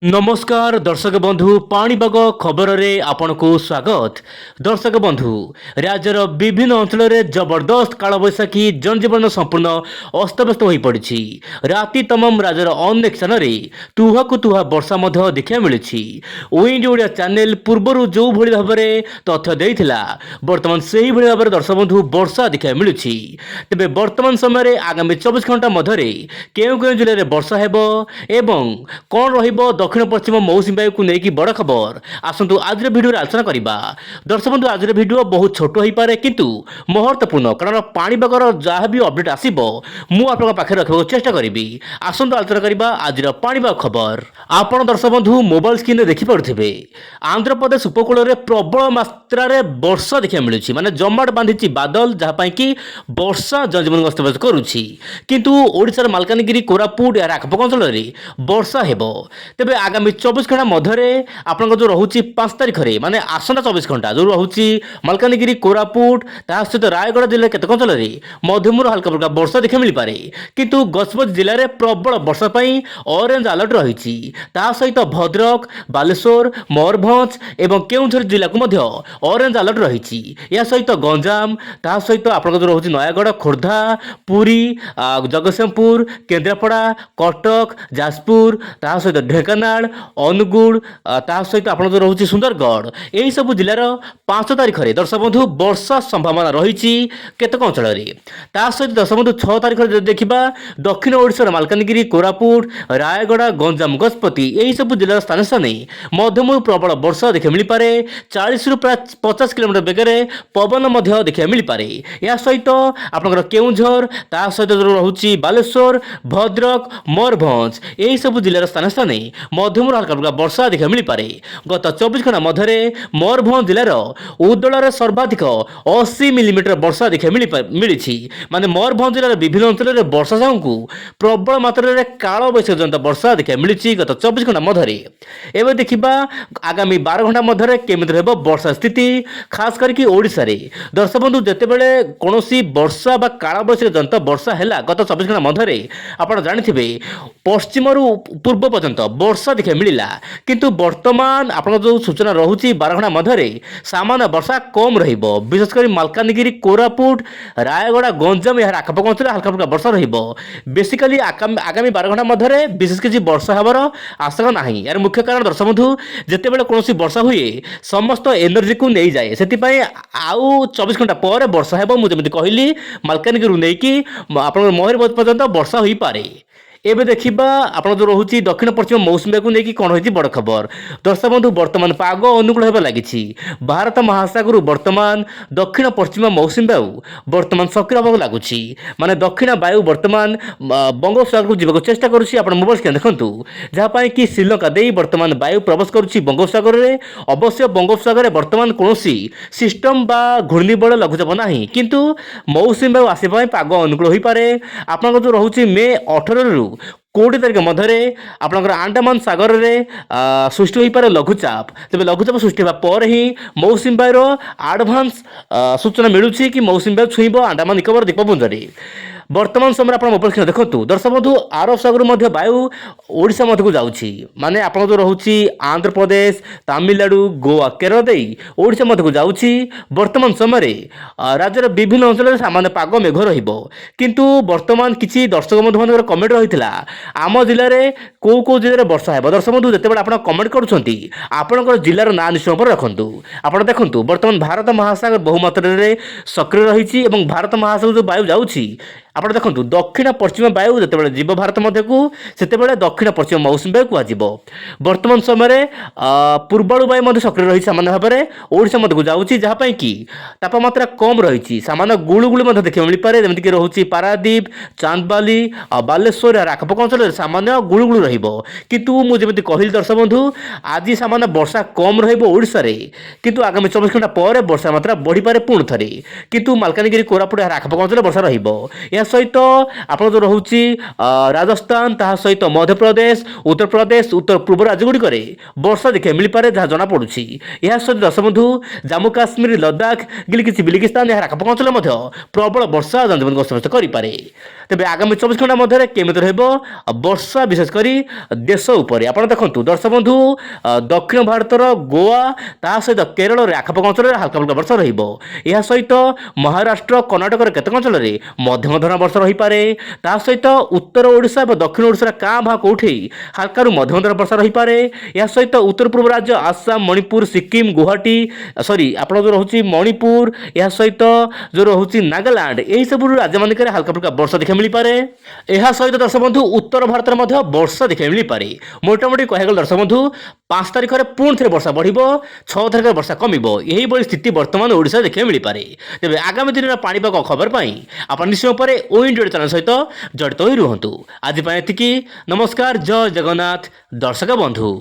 नमस्कार दर्शक बंधु पाणीपाग खबर में आपण को स्वागत। दर्शक बंधु राज्यर विभिन्न अंचल में जबरदस्त कालबैशाखी जनजीवन संपूर्ण अस्तव्यस्त हो पड़ी। राति तमाम राज्यर अनेक स्थान में तुहाकु तुहा वर्षा देखा मिली। विंड ओडिया चैनल पूर्वर जो भाई भाव में तथ्य देता बर्तमान से ही भाव में दर्शक बंधु वर्षा देखा मिलूँ। तेज बर्तमान समय आगामी 24 घंटा मध्य केउ केउ जिले में वर्षा हेब एवं कौन रहिबो दक्षिण पश्चिम मौसुमी वायु को लेकिन बड़ खबर आसतु आज भिडियो आलोचना करवा। दर्शक बंधु आज भिडियो बहुत छोट हो पारे किंतु महत्वपूर्ण कारण पाणीपागर जहाँ भी अपडेट आसो मुझे पाखे रखा चेष्टा करी। आसतु आलोचना करवा आज पाणीपाग खबर। आपण दर्शक बंधु मोबाइल स्क्रीन में देखिपे आंध्र प्रदेश उपकूल में प्रबल मात्रा वर्षा देखा मिलूँ माने जमाट बांधी बादल जहाँ कि वर्षा जनजीवन अस्तव्यस्त करुच्ची किंतु ओडिशार मालकानगिरी कोरापुट यार आखपाख अंचल में वर्षा हेब। तेबे आगामी 24 घंटा मध्य आपन जो रोचे 5 तारिख में माने आसंता 24 घंटा जो रोचे मालकानगिरी कोरापुट ता सहित रायगढ़ जिले केतक अंचल में मध्यमर हल्का फुल्का वर्षा देखा मिल पारे किंतु गजपत जिले में प्रबल वर्षा ऑरेंज अलर्ट रही सहित भद्रक बालेश्वर मयूरभंज एवं केउंझर जिला को ऑरेंज अलर्ट रही सहित गंजाम ता सहित आप रोचे नयागढ़ खोर्धा पुरी जगतसिंहपुर केन्द्रापड़ा कटक जाजपुर ता सहित ढेंकानाल अनुगुल ता सहित आप रोचे सुंदरगढ़ यही सब जिलार 5 तारिख में दर्शक बंधु वर्षा संभावना रही केतक अंचल ता सहित दर्शक बंधु 6 तारिख में देखा दक्षिण ओडिशार मालकानगिरी कोरापुट रायगढ़ गंजाम गजपति यही सब जिलार स्थान स्थान मध्यम प्रबल वर्षा देखा मिल पारे 40 ରୁ प्राय 50 किलोमीटर बेगरे पवन देखा मिल पारे। या सहित आपनकर केउंझर ता सहित रोचे बालेश्वर भद्रक मयूरभंज यही सब जिलार स्थान स्थान मध्यम हल्का फुल्का वर्षा देखा मिल पारे। गत 24 घंटा मध्य मयूरभंज जिलार उदलार सर्वाधिक 80 मिलीमीटर वर्षा देखा मिली माने मयूरभंज जिलार विभिन्न अंचल में वर्षा सामू प्रबल मात्रा कालबैशाखी जनित वर्षा देखा मिली गत 24 घंटा मध्य। एवं देखा आगामी 12 घंटा मध्य केमिति रहब वर्षा स्थिति खास करके ओडिशा रे दर्शक बंधु जेतेबेले कोनोसी वर्षा बा कालबैशाखी जनित वर्षा हैला गत 24 घंटा मध्य आपण जानिथिबे पश्चिम रु पूर्व पर्यंत वर्षा देखा मिला किंतु वर्तमान आपण जो सूचना रहुची 12 घंटा मध्य सामान्य वर्षा कम रहिबो विशेषकर मालकानगिरी कोरापुट रायगढ़ गंजाम यार आखपाख अंचल हल्का फुल्का वर्षा रहिबो। बेसिकली आगामी 12 घंटा मध्य विशेष किसी वर्षा हबार आशंका नाही। यार मुख्य कारण दर्शक बंधु जेतेबेले कोनोसी वर्षा हुए समस्त एनर्जी को नहीं जाए सेतिपई आउ 24 घंटा पर वर्षा हेबो मु जेमिति कहली मालकानगिरी नहीं कि आपण मयूरभंज पर्यंत वर्षा हो पारे। एबे देखिबा आपण जो रोचे दक्षिण पश्चिम मौसुमी को लेकिन कौन होती बड़ खबर दर्शक बंधु वर्तमान पाग अनुकूल होगा लगी भारत महासागर वर्तमान दक्षिण पश्चिम मौसुमी वायु वर्तमान सक्रिय होगा लगुच माने दक्षिण वायु वर्तमान बंगोपसागर को जीवा चेष्टा करुच्ची आप मोबाइल स्क्रीन देखु जहाँपाई कि श्रीलंका दे वर्तमान वायु प्रवेश करुच्ची बंगोपसागर में। अवश्य बंगोपसागर वर्तमान कौन सिस्टम बा घूर्णिबल लघुचाप ना किंतु मौसुमी वायु आसपा पाग अनुकूल हो पारे। आप जो रोचे मे 18 ରୁ 20 तारिख मध्य आपंकर आंडामान सागर में सृष्टि हो पारे लघुचाप। तेज लघुचाप सृष्टि होगा ही मौसुमी वायुर आडभांस सूचना मिलूँ कि मौसुमी वायु छुईब आंडामान निकोबर द्वीपपुंज। वर्तमान समय आप मोबाइल स्क्रीन देखो दर्शक बंधु आरब सागर मध्य वायु ओडिशा मध्य को जाऊँगी माने आप जो रोचे आंध्र प्रदेश तमिलनाडु गोवा केरल दे ओडिशा मध्य को जाऊँगी। वर्तमान समय राज्यर विभिन्न अंचल में सामान्य पाग मेघ रु वर्तमान किसी दर्शक बंधु मान कमेंट रही आम जिले में कौ जिले में वर्षा है। दर्शक बंधु जिते आप कमेंट करुँच जिलार ना निश्चय पर रखु आप देखु वर्तमान भारत महासागर बहुमात्रा सक्रिय रही भारत महासागर जो वायु जाऊँगी आप देखो दक्षिण पश्चिम वायु जिते जीव भारत मध्य को से दक्षिण पश्चिम मौसुमी वायु कह वर्तमान समय पूर्वाणु वायु सक्रिय रही सामान्य भाव में ओडिशा मध्य को जाऊँगी जहाँपाई कि तापमात्रा कम रही सामान्य गुळुगुळि देखा मिल पारे जमीक रोचे पारादीप चांदबाली बालेश्वर यार आखपाख अंचल सामान्य गुळुगुळि रहिबो किंतु मुझे कहली दर्शक बंधु आज सामान्य वर्षा कम रहिबो किंतु आगामी 24 घंटा पर वर्षा मात्रा बढ़ी पारे पुणी थे किंतु मालकानगिरी कोरापुट यार आखपाख अंचल वर्षा रहिबो। या सहित आपण जो रोचे राजस्थान ता सहित मध्यप्रदेश उत्तर पूर्व राज्यगुड़िक वर्षा देखा मिल पारे जहाँ जना पड़ुछि। यह सहित दर्शक बंधु जम्मू काश्मीर लद्दाख गिलगित बिल्गिस्तान यार आखपाख अंचल प्रबल वर्षा जनजीवन को अस्तव्यस्त करें। तेज आगामी 24 घंटा मध्य केमिति वर्षा विशेषकर देश उपर आप देखते दर्शक बंधु दक्षिण भारतर गोवा ता सहित केरल आखपाख अंचल हल्का फुल्का वर्षा रहा सहित महाराष्ट्र कर्णाटक केतक अंचल मध्यम धरण वर्षा रही पारे ता सहित उत्तर ओडिशा और दक्षिण ओडिशा काँ भाँ कौटी हल्का मध्यम धरण वर्षा रही पारे। यह सहित उत्तर पूर्व राज्य आसाम मणिपुर सिक्किम गुवाहाटी सॉरी आप जो रोचे मणिपुर यह सहित जो रोचे नागालैंड यही सब राज्य मानक हल्का फुल्का वर्षा देखा मिल पारे। यह सहित दर्शक बंधु उत्तर भारत में वर्षा देखा मिल पारे। मोटामोटी कहगल दर्शक बंधु 5 तारिख में पुणी थे वर्षा बढ़ 6 तारिख वर्षा कमिब यही स्थिति बर्तमान ओडिशा देखा मिल पारे। तेज आगामी दिन में पाणीपाग खबर पर आप निश्चय पर ओ इंडिया चैनल सहित जड़ित हो रुहतु। आज एति नमस्कार जय जगन्नाथ दर्शक बंधु।